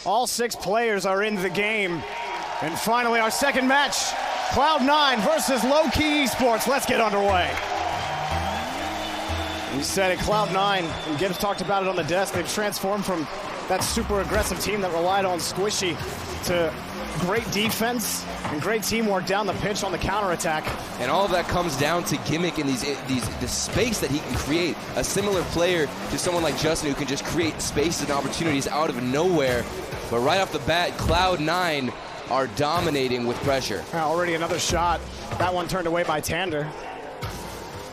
All 6 players are in the game. And finally, our second match, Cloud9 versus Lowkey Esports. Let's get underway. We said it, Cloud9, and Gibbs talked about it on the desk, they've transformed from that super aggressive team that relied on Squishy to great defense and great teamwork down the pitch on the counterattack. And all of that comes down to Gimmick and the space that he can create. A similar player to someone like Justin who can just create spaces and opportunities out of nowhere. But right off the bat, Cloud9 are dominating with pressure. Already another shot. That one turned away by Tander.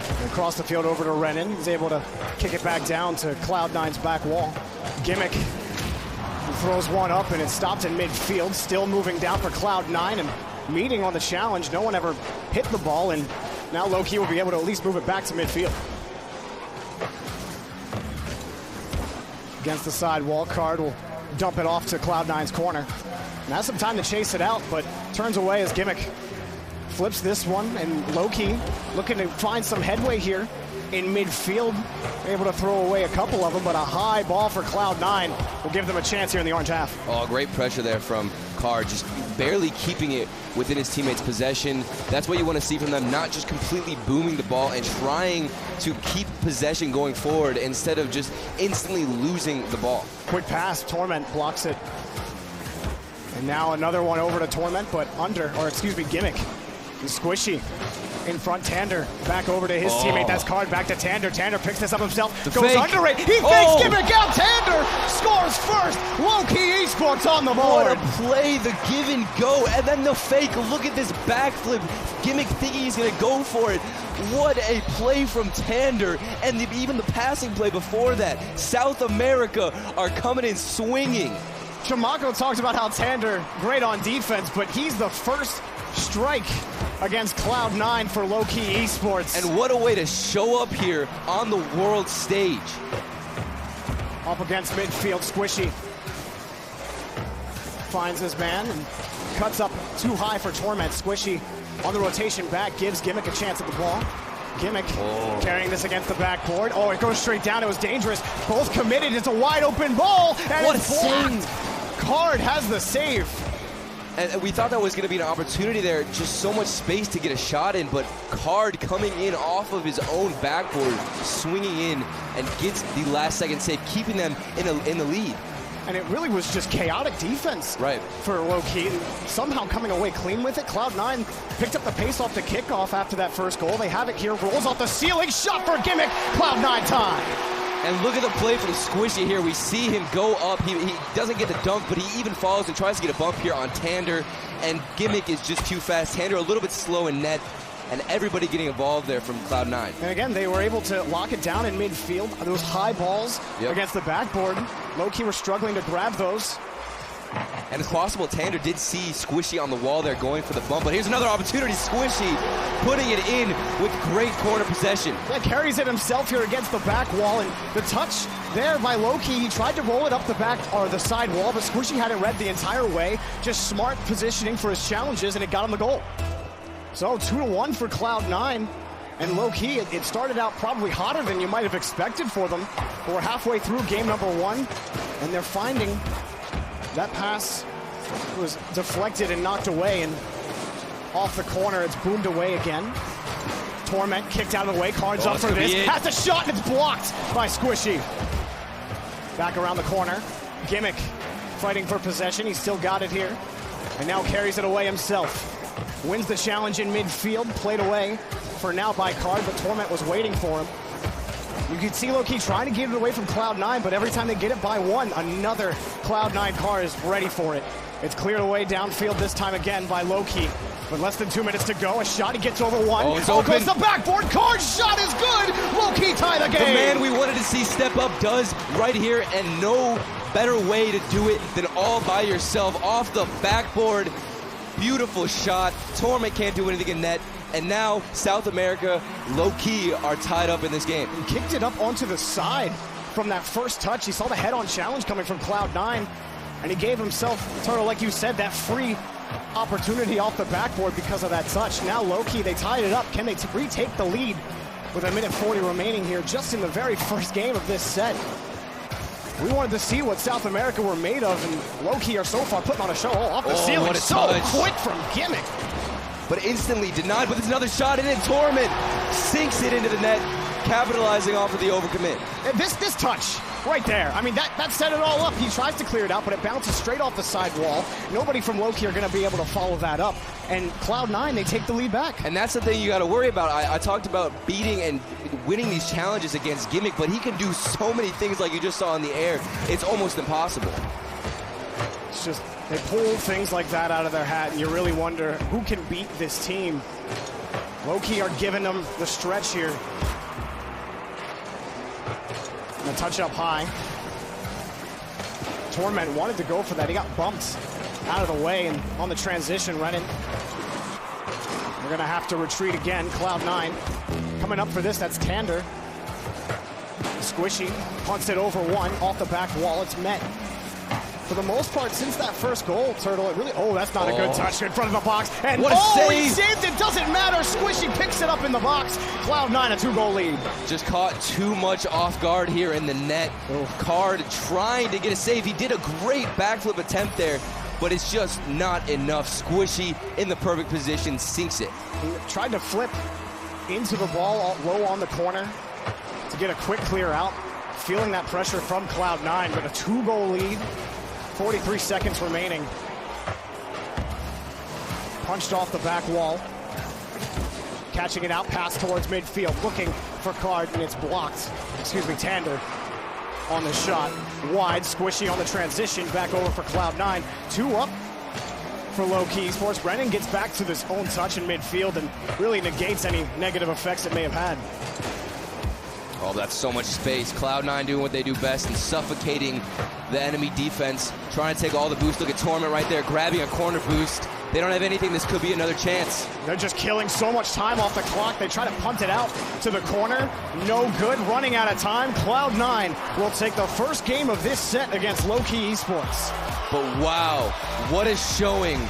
And across the field over to Renan. He's able to kick it back down to Cloud9's back wall. Gimmick throws one up and it's stopped in midfield. Still moving down for Cloud9 and meeting on the challenge. No one ever hit the ball, and now Lowkey will be able to at least move it back to midfield. Against the side wall, Card will dump it off to Cloud9's corner. And has some time to chase it out, but turns away as Gimmick flips this one, and Lowkey looking to find some headway here in midfield. Able to throw away a couple of them, but a high ball for Cloud9 will give them a chance here in the orange half. Oh, great pressure there from Card, just barely keeping it within his teammates' possession. That's what you want to see from them, not just completely booming the ball and trying to keep possession going forward instead of just instantly losing the ball. Quick pass, Torment blocks it. And now another one over to Torment, but Gimmick. And Squishy in front, Tander back over to his teammate. That's Card back to Tander. Tander picks this up himself, goes under it. He fakes Gimmick out. Tander scores first. Lowkey Esports on the board. What a play, the give and go, and then the fake. Look at this backflip. Gimmick thinking he's going to go for it. What a play from Tander, and even the passing play before that. South America are coming in swinging. Chimako talks about how Tander great on defense, but he's the first strike against Cloud9 for Lowkey Esports. And what a way to show up here on the world stage. Up against midfield, Squishy finds his man and cuts up too high for Torment. Squishy on the rotation back gives Gimmick a chance at the ball. Gimmick carrying this against the backboard. Oh, it goes straight down. It was dangerous. Both committed. It's a wide open ball. And what it's a blocked. save. Card has the save. And we thought that was going to be an opportunity there, just so much space to get a shot in, but Card coming in off of his own backboard, swinging in, and gets the last second save, keeping them in the lead. And it really was just chaotic defense for Lowkey, somehow coming away clean with it. Cloud9 picked up the pace off the kickoff after that first goal. They have it here, rolls off the ceiling, shot for Gimmick, Cloud9 time. And look at the play from Squishy here. We see him go up. He doesn't get the dunk, but he even falls and tries to get a bump here on Tander. And Gimmick is just too fast. Tander a little bit slow in net. And everybody getting involved there from Cloud9. And again, they were able to lock it down in midfield. Those high balls against the backboard. Lowkey were struggling to grab those. And it's possible Tander did see Squishy on the wall there going for the bump, but here's another opportunity. Squishy putting it in with great corner possession. Yeah, carries it himself here against the back wall, and the touch there by Lowkey, he tried to roll it up the back or the side wall, but Squishy had it read the entire way. Just smart positioning for his challenges, and it got him the goal. So 2-1 for Cloud9. And Lowkey, it started out probably hotter than you might have expected for them. But we're halfway through game number 1, and they're finding that pass was deflected and knocked away, and off the corner, it's boomed away again. Torment kicked out of the way, Card's up for this. Has a shot, and it's blocked by Squishy. Back around the corner, Gimmick fighting for possession. He's still got it here, and now carries it away himself. Wins the challenge in midfield, played away for now by Card, but Torment was waiting for him. You can see Lowkey trying to get it away from Cloud9, but every time they get it by one, another Cloud9 car is ready for it. It's cleared away downfield this time again by Lowkey. With less than 2 minutes to go, a shot, he gets over one. Oh, it's open. Goes the backboard, Card's shot is good! Lowkey tie the game! The man we wanted to see step up does right here, and no better way to do it than all by yourself. Off the backboard, beautiful shot. Torment can't do anything in net. And now South America, Lowkey are tied up in this game. He kicked it up onto the side from that first touch. He saw the head-on challenge coming from Cloud9, and he gave himself, Turtle, like you said, that free opportunity off the backboard because of that touch. Now Lowkey, they tied it up. Can they retake the lead with 1:40 remaining here just in the very first game of this set? We wanted to see what South America were made of, and Lowkey are so far putting on a show. Off the ceiling, what a so touch. quick from Gimmick. But instantly denied, but there's another shot, and then Torment sinks it into the net, capitalizing off of the overcommit. This touch right there, I mean, that set it all up. He tries to clear it out, but it bounces straight off the side wall. Nobody from Lowkey are going to be able to follow that up. And Cloud9, they take the lead back. And that's the thing you got to worry about. I talked about beating and winning these challenges against Gimmick, but he can do so many things like you just saw in the air. It's almost impossible. It's just, they pull things like that out of their hat, and you really wonder who can beat this team. Lowkey are giving them the stretch here. And a touch up high. Torment wanted to go for that. He got bumped out of the way, and on the transition, Renan. We're gonna have to retreat again. Cloud9 coming up for this, that's Tander. Squishy punts it over one, off the back wall, it's met. For the most part, since that first goal, Turtle, it really, that's not a good touch in front of the box. And what a save. He saved it, doesn't matter. Squishy picks it up in the box. Cloud9, a 2-goal lead. Just caught too much off guard here in the net. Card trying to get a save. He did a great backflip attempt there, but it's just not enough. Squishy in the perfect position, sinks it. He tried to flip into the ball low on the corner to get a quick clear out. Feeling that pressure from Cloud9, but a 2-goal lead. 43 seconds remaining. Punched off the back wall. Catching it out, pass towards midfield. Looking for Card, and it's blocked. Excuse me, Tander on the shot. Wide, Squishy on the transition. Back over for Cloud9. 2 up for Lowkey Esports. Brennan gets back to this own touch in midfield and really negates any negative effects it may have had. Oh, that's so much space. Cloud9 doing what they do best and suffocating the enemy defense, trying to take all the boost. Look at Torment right there, grabbing a corner boost. They don't have anything. This could be another chance. They're just killing so much time off the clock. They try to punt it out to the corner. No good, running out of time. Cloud9 will take the first game of this set against Lowkey Esports. But wow, what a showing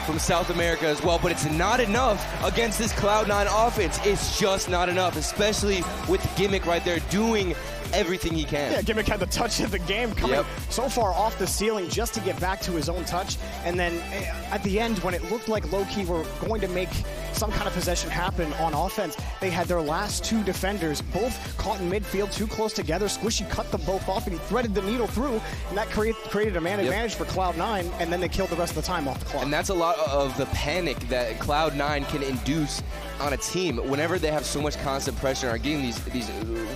from South America as well, but it's not enough against this Cloud9 offense. It's just not enough, especially with Gimmick right there doing everything he can. Yeah, Gimmick had the touch of the game, coming so far off the ceiling just to get back to his own touch. And then at the end, when it looked like Lowkey were going to make some kind of possession happen on offense, they had their last 2 defenders both caught in midfield too close together. Squishy cut them both off and he threaded the needle through, and that created a man advantage for Cloud9, and then they killed the rest of the time off the clock. And that's a lot of the panic that Cloud9 can induce on a team whenever they have so much constant pressure and are getting these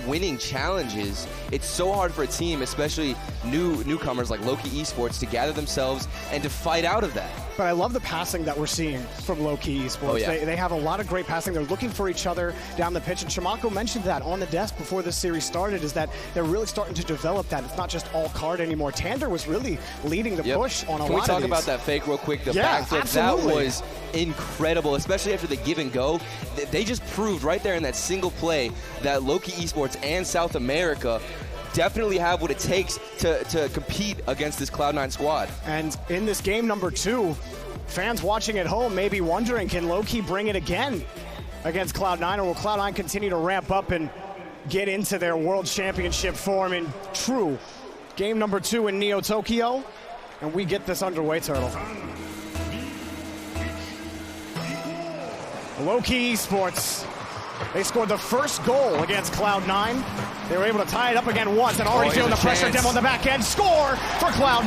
winning challenges. It's so hard for a team, especially newcomers like Lowkey Esports, to gather themselves and to fight out of that. But I love the passing that we're seeing from Lowkey Esports. Oh, yeah. They have a lot of great passing. They're looking for each other down the pitch. And Shamako mentioned that on the desk before this series started, is that they're really starting to develop that. It's not just all Card anymore. Tander was really leading the push on a lot of these. Can we talk about that fake real quick? The backflip, absolutely. That was incredible, especially after the give and go. They just proved right there in that single play that Lowkey Esports and South America definitely have what it takes to compete against this Cloud9 squad. And in this game number 2, fans watching at home may be wondering, can Lowkey bring it again against Cloud9, or will Cloud9 continue to ramp up and get into their World Championship form in true game number 2 in Neo Tokyo? And we get this underway, Turtle. Lowkey Esports, they scored the first goal against Cloud9. They were able to tie it up again once, and already feeling the pressure down on the back end. Score for Cloud9.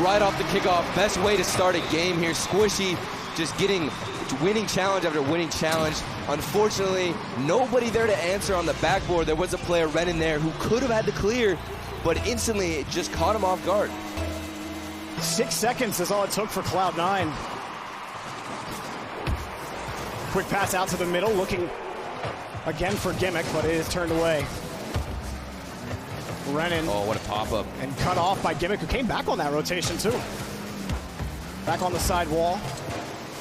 Right off the kickoff, best way to start a game here. Squishy just getting winning challenge after winning challenge. Unfortunately, nobody there to answer on the backboard. There was a player, Renan, there who could have had the clear, but instantly it just caught him off guard. 6 seconds is all it took for Cloud9. Quick pass out to the middle, looking again for Gimmick, but it is turned away. Renan. Oh, what a pop-up. And cut off by Gimmick, who came back on that rotation, too. Back on the side wall.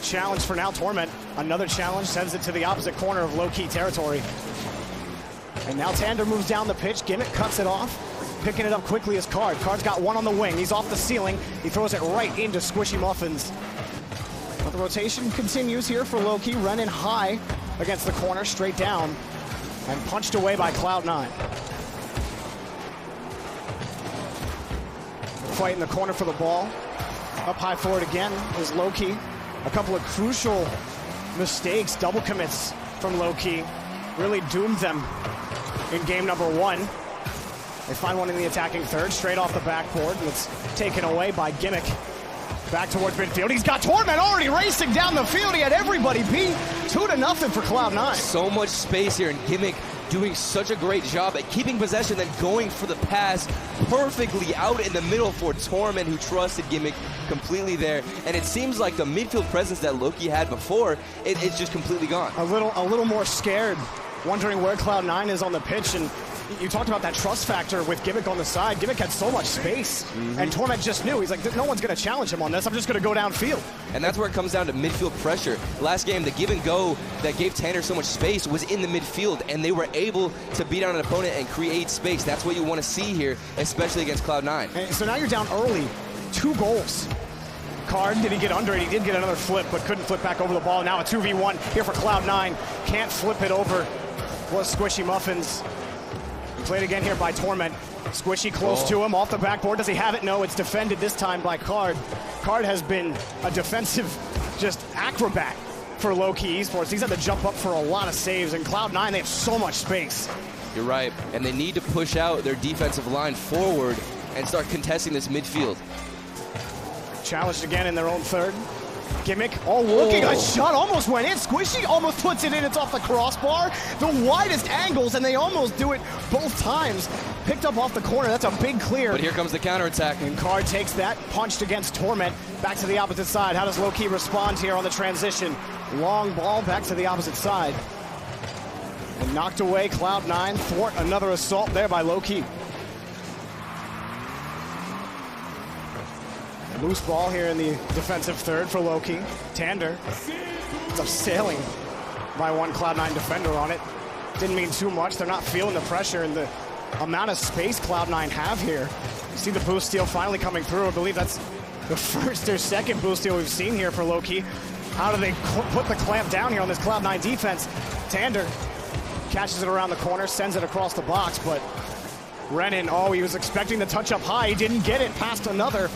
Challenge for now, Torment. Another challenge, sends it to the opposite corner of Lowkey territory. And now Tander moves down the pitch. Gimmick cuts it off. Picking it up quickly is Card. Card's got one on the wing. He's off the ceiling. He throws it right into Squishy Muffins. But the rotation continues here for Lowkey. Renan high against the corner, straight down, and punched away by Cloud9. fight in the corner for the ball. Up high for it again is Lowkey. A couple of crucial mistakes, double commits from Lowkey, really doomed them in game number 1. They find one in the attacking third, straight off the backboard, and it's taken away by Gimmick. Back towards midfield. He's got Torment already racing down the field. He had everybody beat. 2-0 for Cloud9. So much space here, and Gimmick doing such a great job at keeping possession, then going for the pass perfectly out in the middle for Torment, who trusted Gimmick completely there. And it seems like the midfield presence that Lowkey had before, it's just completely gone. A little more scared, wondering where Cloud9 is on the pitch. And you talked about that trust factor with Gimmick on the side. Gimmick had so much space, and Torment just knew. He's like, no one's going to challenge him on this. I'm just going to go downfield. And that's where it comes down to midfield pressure. Last game, the give and go that gave Tanner so much space was in the midfield, and they were able to beat out an opponent and create space. That's what you want to see here, especially against Cloud9. And so now you're down early, 2 goals. Card, did he get under it? He did get another flip, but couldn't flip back over the ball. Now a 2v1 here for Cloud9. Can't flip it over. Was Squishy Muffins. Played again here by Torment. Squishy close to him, off the backboard. Does he have it? No, it's defended this time by Card. Card has been a defensive just acrobat for Lowkey Esports. He's had to jump up for a lot of saves, and Cloud9, they have so much space. You're right, and they need to push out their defensive line forward and start contesting this midfield. Challenged again in their own third. Gimmick, looking, a shot almost went in. Squishy almost puts it in, it's off the crossbar. The widest angles, and they almost do it both times. Picked up off the corner, that's a big clear. But here comes the counterattack. And Card takes that, punched against Torment. Back to the opposite side. How does Lowkey respond here on the transition? Long ball back to the opposite side. And knocked away, Cloud9 thwart another assault there by Lowkey. Loose ball here in the defensive third for Lowkey. Tander. It's a sailing by one Cloud9 defender on it. Didn't mean too much. They're not feeling the pressure and the amount of space Cloud9 have here. You see the boost steal finally coming through. I believe that's the first or second boost steal we've seen here for Lowkey. How do they put the clamp down here on this Cloud9 defense? Tander catches it around the corner, sends it across the box, but Renan, he was expecting the touch up high. He didn't get it past another.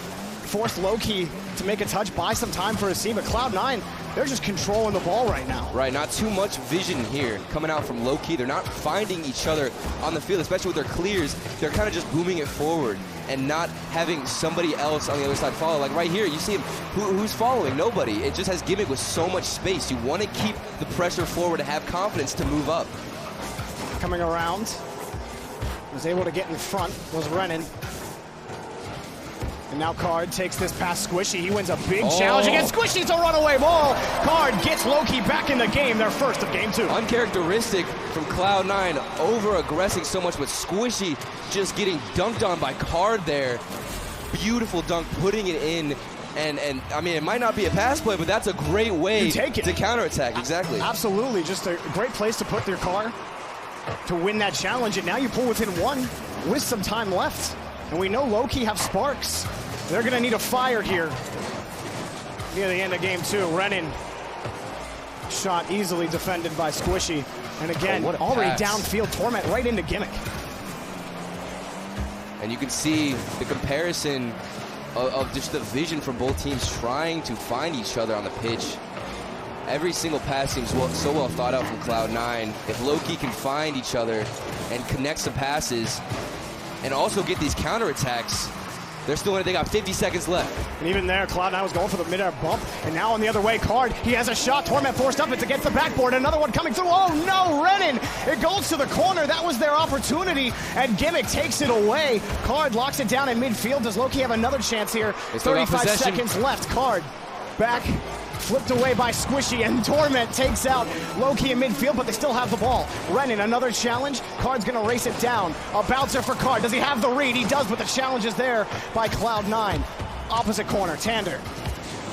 Forced Lowkey to make a touch, buy some time for a seam, but Cloud9, they're just controlling the ball right now. Right, not too much vision here coming out from Lowkey. They're not finding each other on the field, especially with their clears. They're kind of just booming it forward and not having somebody else on the other side follow. Like right here, you see him, who's following? Nobody. It just has Gimmick with so much space. You want to keep the pressure forward and have confidence to move up. Coming around, was able to get in front, was Renan. And now Card takes this past Squishy. He wins a big challenge against Squishy. It's a runaway ball. Card gets Lowkey back in the game, their first of game 2. Uncharacteristic from Cloud9, over-aggressing so much, but Squishy just getting dunked on by Card there. Beautiful dunk, putting it in. And I mean, it might not be a pass play, but that's a great way to counterattack. Exactly. Absolutely, just a great place to put your car to win that challenge. And now you pull within 1 with some time left. And we know Lowkey have sparks. They're going to need a fire here near the end of game 2. Renan shot easily defended by Squishy. And again, already downfield, Torment right into Gimmick. And you can see the comparison of just the vision from both teams trying to find each other on the pitch. Every single pass seems so well thought out from Cloud9. If Lowkey can find each other and connect some passes and also get these counterattacks, they got 50 seconds left. And even there, Cloud9 was going for the mid-air bump. And now on the other way, Card, he has a shot. Torment forced up, it's against the backboard. Another one coming through. Oh no, Renan! It goes to the corner. That was their opportunity, and Gimmick takes it away. Card locks it down in midfield. Does Lowkey have another chance here? 35 seconds left. Card back. Flipped away by Squishy, and Torment takes out Lowkey in midfield, but they still have the ball. Renan, another challenge. Card's gonna race it down. A bouncer for Card. Does he have the read? He does, but the challenge is there by Cloud9. Opposite corner, Tander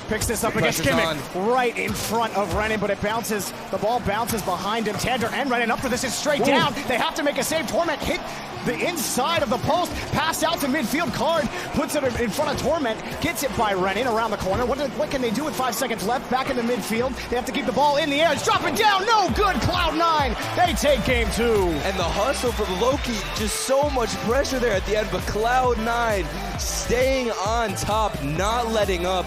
picks this up against Gimmick, right in front of Renan, but it bounces. The ball bounces behind him. Tander and Renan up for this. It's straight down. They have to make a save. Torment hit the inside of the post, pass out to midfield. Card puts it in front of Torment, gets it by Renin around the corner. What can they do with 5 seconds left? Back in the midfield. They have to keep the ball in the air. It's dropping down. No good. Cloud9, they take game 2. And the hustle from Lowkey, just so much pressure there at the end, but Cloud9 staying on top, not letting up.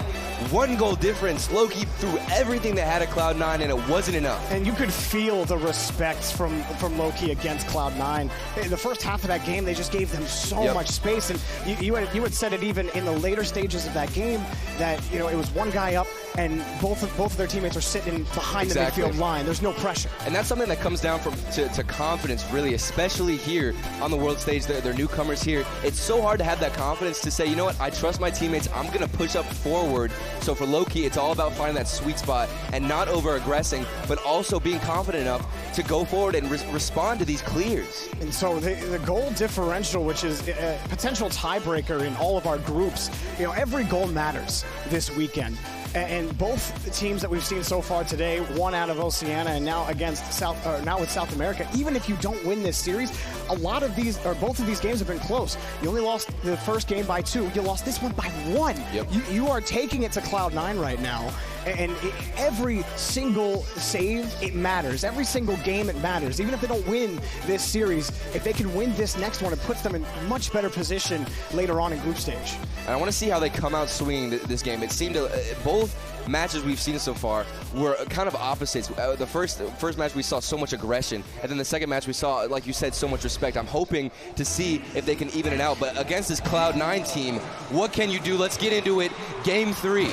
1 goal difference. Lowkey threw everything they had at Cloud9, and it wasn't enough. And you could feel the respect from Lowkey against Cloud9. The first half of that game, they just gave them so much space. And you had said it even in the later stages of that game that it was one guy up, and both of their teammates are sitting behind the midfield line. There's no pressure. And that's something that comes down to confidence, really, especially here on the world stage. They're newcomers here. It's so hard to have that confidence to say, you know what, I trust my teammates. I'm going to push up forward. So for Lowkey, it's all about finding that sweet spot and not over-aggressing, but also being confident enough to go forward and respond to these clears. And so the goal differential, which is a potential tiebreaker in all of our groups, every goal matters this weekend. And both teams that we've seen so far today, one out of Oceania and now now with South America, even if you don't win this series, both of these games have been close. You only lost the first game by 2. You lost this one by 1. Yep. You are taking it to Cloud9 right now. And every single save, it matters. Every single game, it matters. Even if they don't win this series, if they can win this next one, it puts them in much better position later on in group stage. And I want to see how they come out swinging this game. It seemed to both matches we've seen so far were kind of opposites. The first match we saw so much aggression, and then the second match we saw, like you said, so much respect. I'm hoping to see if they can even it out. But against this Cloud9 team, what can you do? Let's get into it. Game 3.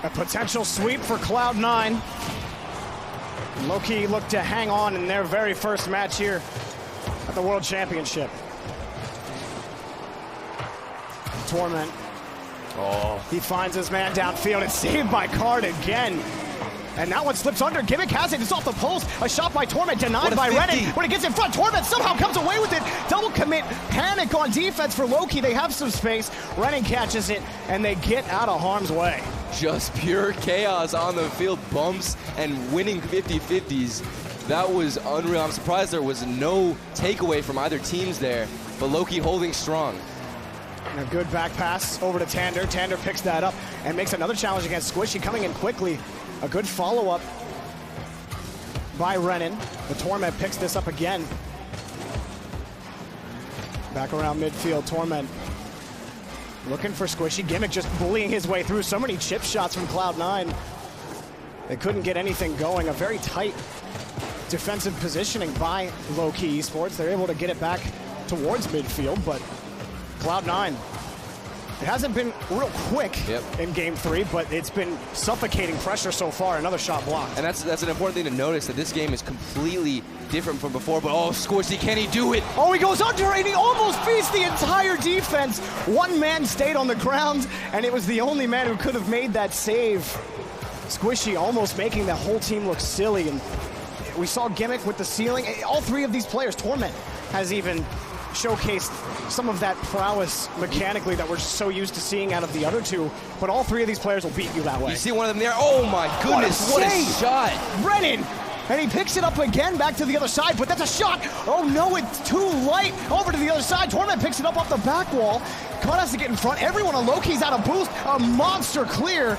A potential sweep for Cloud9. Lowkey looked to hang on in their very first match here at the World Championship. Torment. He finds his man downfield. It's saved by Card again. And that one slips under. Gimmick has it. It's off the post. A shot by Torment denied by Renin. When it gets in front, Torment somehow comes away with it. Double commit. Panic on defense for Lowkey. They have some space. Renin catches it, and they get out of harm's way. Just pure chaos on the field. Bumps and winning 50-50s. That was unreal. I'm surprised there was no takeaway from either teams there. But Lowkey holding strong. And a good back pass over to Tander. Tander picks that up and makes another challenge against Squishy, coming in quickly. A good follow-up by Renin. The Torment picks this up again. Back around midfield, Torment looking for Squishy. Gimmick just bullying his way through. So many chip shots from Cloud9. They couldn't get anything going. A very tight defensive positioning by Lowkey Esports. They're able to get it back towards midfield, but Cloud9, it hasn't been real quick in game 3, but it's been suffocating pressure so far. Another shot blocked. And that's an important thing to notice, that this game is completely different from before. But Squishy, can he do it? Oh, he goes under and he almost beats the entire defense. One man stayed on the ground, and it was the only man who could have made that save. Squishy almost making the whole team look silly. And we saw Gimmick with the ceiling. All 3 of these players, Torment has even showcased some of that prowess mechanically that we're so used to seeing out of the other 2, but all 3 of these players will beat you that way. You see one of them there? Oh my goodness, what a shot! Renin, and he picks it up again back to the other side, but that's a shot. Oh no, it's too light. Over to the other side. Torment picks it up off the back wall. Cod has to get in front. Everyone on Lowkey's out of boost. A monster clear.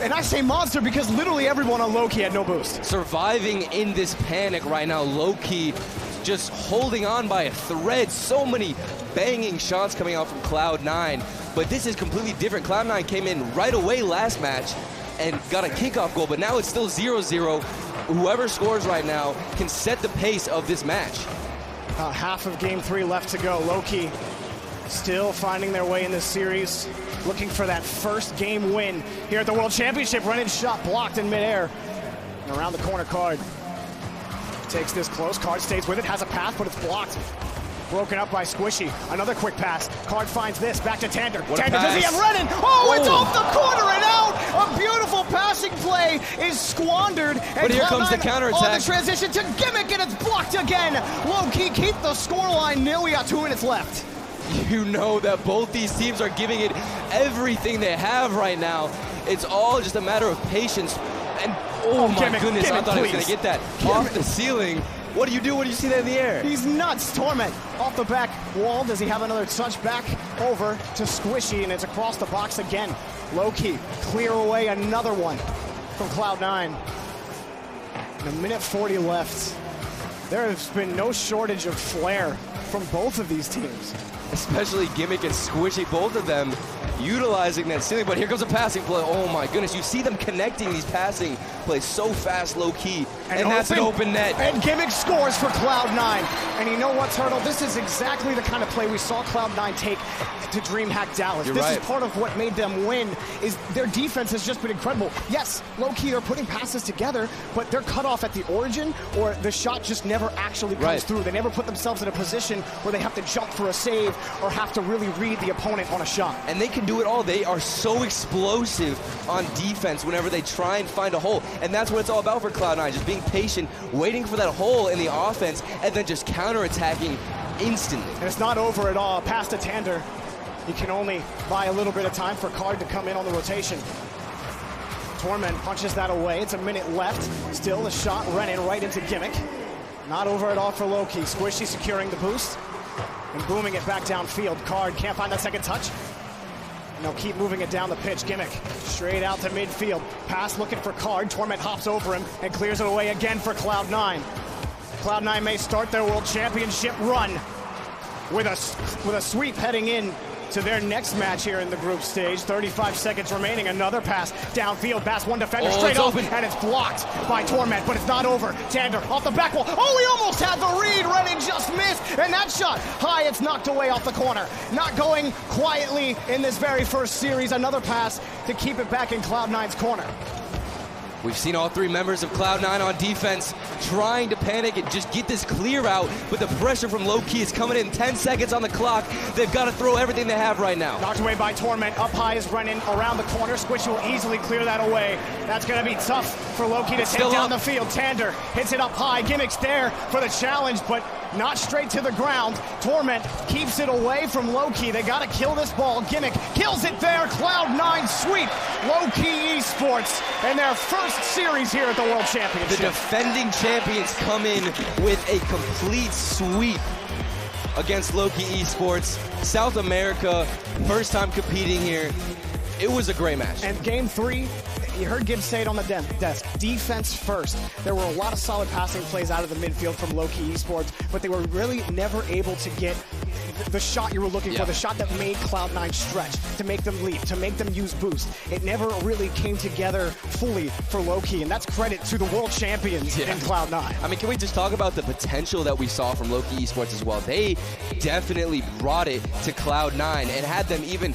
And I say monster because literally everyone on Lowkey had no boost. Surviving in this panic right now. Lowkey just holding on by a thread. So many banging shots coming out from Cloud9. But this is completely different. Cloud9 came in right away last match and got a kickoff goal, but now it's still 0-0. Whoever scores right now can set the pace of this match. Half of game 3 left to go. Lowkey still finding their way in this series, looking for that first game win here at the World Championship. Renin's shot blocked in midair. And around the corner, Card takes this close. Card stays with it, has a path, but it's blocked. Broken up by Squishy. Another quick pass. Card finds this, back to Tander. Tander, does he have Renin? Oh, it's off the corner and out! A beautiful passing play is squandered. And but here comes the counterattack. On the transition to Gimmick, and it's blocked again. Lowkey keep the scoreline nil. We got 2 minutes left. You know that both these teams are giving it everything they have right now. It's all just a matter of patience. And oh my goodness, I thought he was going to get that off the ceiling. What do you do when you see that in the air? He's nuts. Torment off the back wall. Does he have another touch back over to Squishy, and it's across the box again. Lowkey clear away another one from Cloud9. And a minute 40 left. There has been no shortage of flair from both of these teams. Especially Gimmick and Squishy, both of them utilizing that ceiling. But here comes a passing play. Oh my goodness, you see them connecting these passing plays so fast, Lowkey. And that's an open net. And Gimmick scores for Cloud9. And you know what, Turtle? This is exactly the kind of play we saw Cloud9 take to DreamHack Dallas. You're this right. is part of what made them win, is their defense has just been incredible. Yes, Lowkey, they're putting passes together, but they're cut off at the origin, or the shot just never actually comes through. They never put themselves in a position where they have to jump for a save or have to really read the opponent on a shot. And they can do it all. They are so explosive on defense whenever they try and find a hole. And that's what it's all about for Cloud9, just being patient, waiting for that hole in the offense, and then just counterattacking instantly. And it's not over at all. Pass to Tander. He can only buy a little bit of time for Card to come in on the rotation. Torment punches that away. It's a minute left. Still the shot running right into Gimmick. Not over at all for Lowkey. Squishy securing the boost and booming it back downfield. Card can't find that second touch. And they'll keep moving it down the pitch. Gimmick straight out to midfield. Pass looking for Card. Torment hops over him and clears it away again for Cloud9. Cloud9 may start their World Championship run with a sweep heading in to their next match here in the group stage. 35 seconds remaining. Another pass downfield. Pass one defender straight open, and it's blocked by Torment, but it's not over. Tander off the back wall. Oh, he almost had the read. Redding just missed, and that shot high. It's knocked away off the corner. Not going quietly in this very first series. Another pass to keep it back in Cloud9's corner. We've seen all three members of Cloud9 on defense trying to panic and just get this clear out, but the pressure from Lowkey is coming in. 10 seconds on the clock. They've got to throw everything they have right now. Knocked away by Torment. Up high is running around the corner. Squishy will easily clear that away. That's going to be tough for Lowkey to take down the field. Tander hits it up high. Gimmick's there for the challenge, but not straight to the ground. Torment keeps it away from Lowkey. They got to kill this ball. Gimmick kills it there. Cloud9 sweep Lowkey Esports and their first series here at the World Championship. The defending champions come in with a complete sweep against Lowkey Esports. South America, first time competing here. It was a great match. And game 3, you heard Gibbs say it on the desk, defense first. There were a lot of solid passing plays out of the midfield from Lowkey Esports, but they were really never able to get the shot you were looking for, the shot that made Cloud9 stretch, to make them leap, to make them use boost. It never really came together fully for Lowkey, and that's credit to the world champions in Cloud9. I mean, can we just talk about the potential that we saw from Lowkey Esports as well? They definitely brought it to Cloud9 and had them even,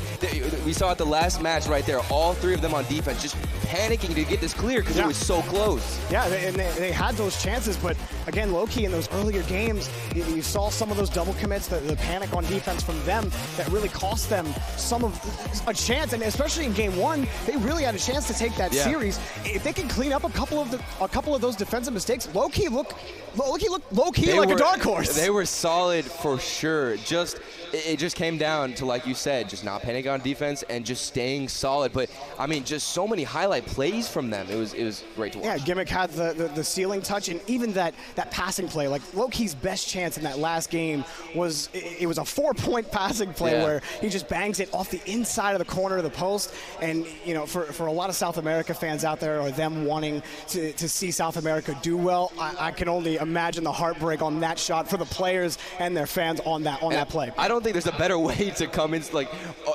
we saw at the last match right there, all three of them on defense just panicking to get this clear because it was so close. Yeah, and they had those chances, but again, Lowkey in those earlier games, you saw some of those double commits, the panic on defense from them that really cost them some of a chance, and especially in game 1, they really had a chance to take that series. If they can clean up a couple of those defensive mistakes, Lowkey looked like a dark horse. They were solid for sure. It just came down to, like you said, just not panicking on defense and just staying solid. But I mean, just so many highlight plays from them. It was great to watch. Yeah, Gimmick had the ceiling touch, and even that passing play. Like Lowkey's best chance in that last game was it was a 4-point passing play where he just bangs it off the inside of the corner of the post. And you know, for a lot of South America fans out there, or them wanting to see South America do well, I can only imagine the heartbreak on that shot for the players and their fans on that play. I don't think there's a better way to come in. Like,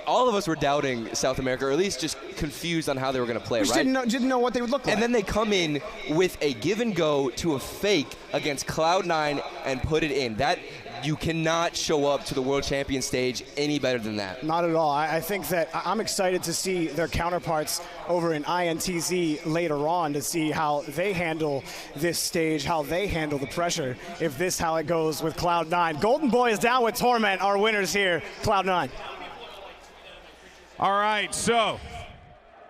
all of us were doubting South America, or at least just confused on how they were going to play, right? Didn't know what they would look like. And then they come in with a give and go to a fake against Cloud9 and put it in. That you cannot show up to the World Champion stage any better than that. Not at all. I think that I'm excited to see their counterparts over in INTZ later on, to see how they handle this stage, how they handle the pressure, if this how it goes with Cloud9. Golden Boy is down with Torment, our winners here, Cloud9. All right, so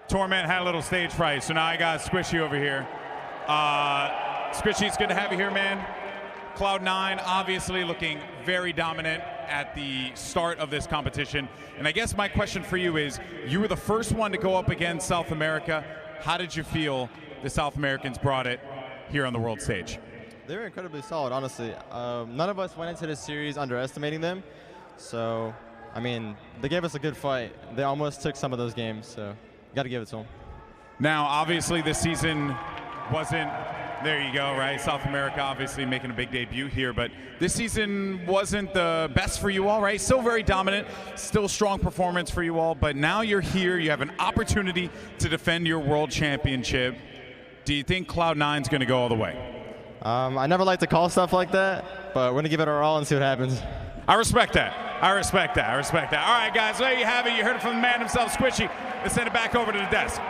Torment had a little stage fright, so now I got Squishy over here. Squishy, it's good to have you here, man. Cloud9 obviously looking very dominant at the start of this competition. And I guess my question for you is, you were the first one to go up against South America. How did you feel the South Americans brought it here on the world stage? They were incredibly solid, honestly. None of us went into this series underestimating them. So, I mean, they gave us a good fight. They almost took some of those games, so got to give it to them. Now, obviously, this season wasn't, there you go, right? South America obviously making a big debut here, but this season wasn't the best for you all, right? Still very dominant, still strong performance for you all, but now you're here, you have an opportunity to defend your world championship. Do you think Cloud9's going to go all the way? I never like to call stuff like that, but we're going to give it our all and see what happens. I respect that. I respect that. I respect that. All right, guys, there you have it. You heard it from the man himself, Squishy. Let's send it back over to the desk.